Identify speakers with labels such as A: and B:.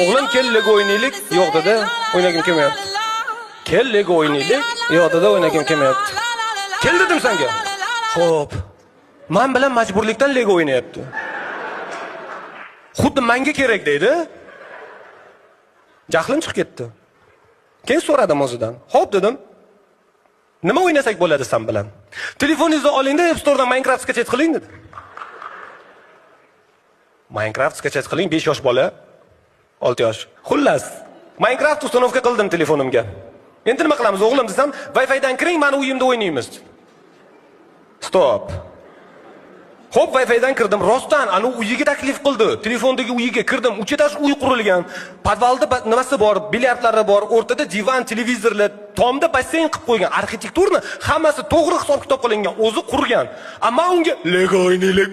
A: O'g'lim kel Lego o'ynaylik. Yo'q dedi, o'ynagim kelmayapti. Kel Lego o'ynaylik. Yo'q dedi, o'ynagim kelmayapti. Kel dedim senga. Xo'p. Men bilan majburlikdan Lego o'ynayapti. Xuddi menga kerak deydi. Jahlim chiqib ketdi. Keyin so'radim o'zidan. Xo'p dedim. Nima o'ynasak bo'ladi sen bilan? Telefoningizni oling-da, App Store'dan Minecraft sketch qiling dedi. Minecraft sketch qiling, 5 yosh bola, 6 yosh. Xullas, Minecraft ustanovka qildim telefonimga. Endi nima qilamiz o'g'lim desam, Wi-Fi dan kiring, meni uyimda o'ynaymiz. Stop. Xo'p, Wi-Fi dan kirdim. Rostdan, ana uyiga taklif qildi. Telefondagi uyiga kirdim. Uch etash uy qurilgan. Podvalda nimasi bor, bilyardlari bor, o'rtada divan, televizorlar, tomda basseyn qilib qo'ygan. Arxitekturni hammasi to'g'ri hisob-kitob qilingan, o'zi qurgan. Ammo unga Lego o'ynaylik.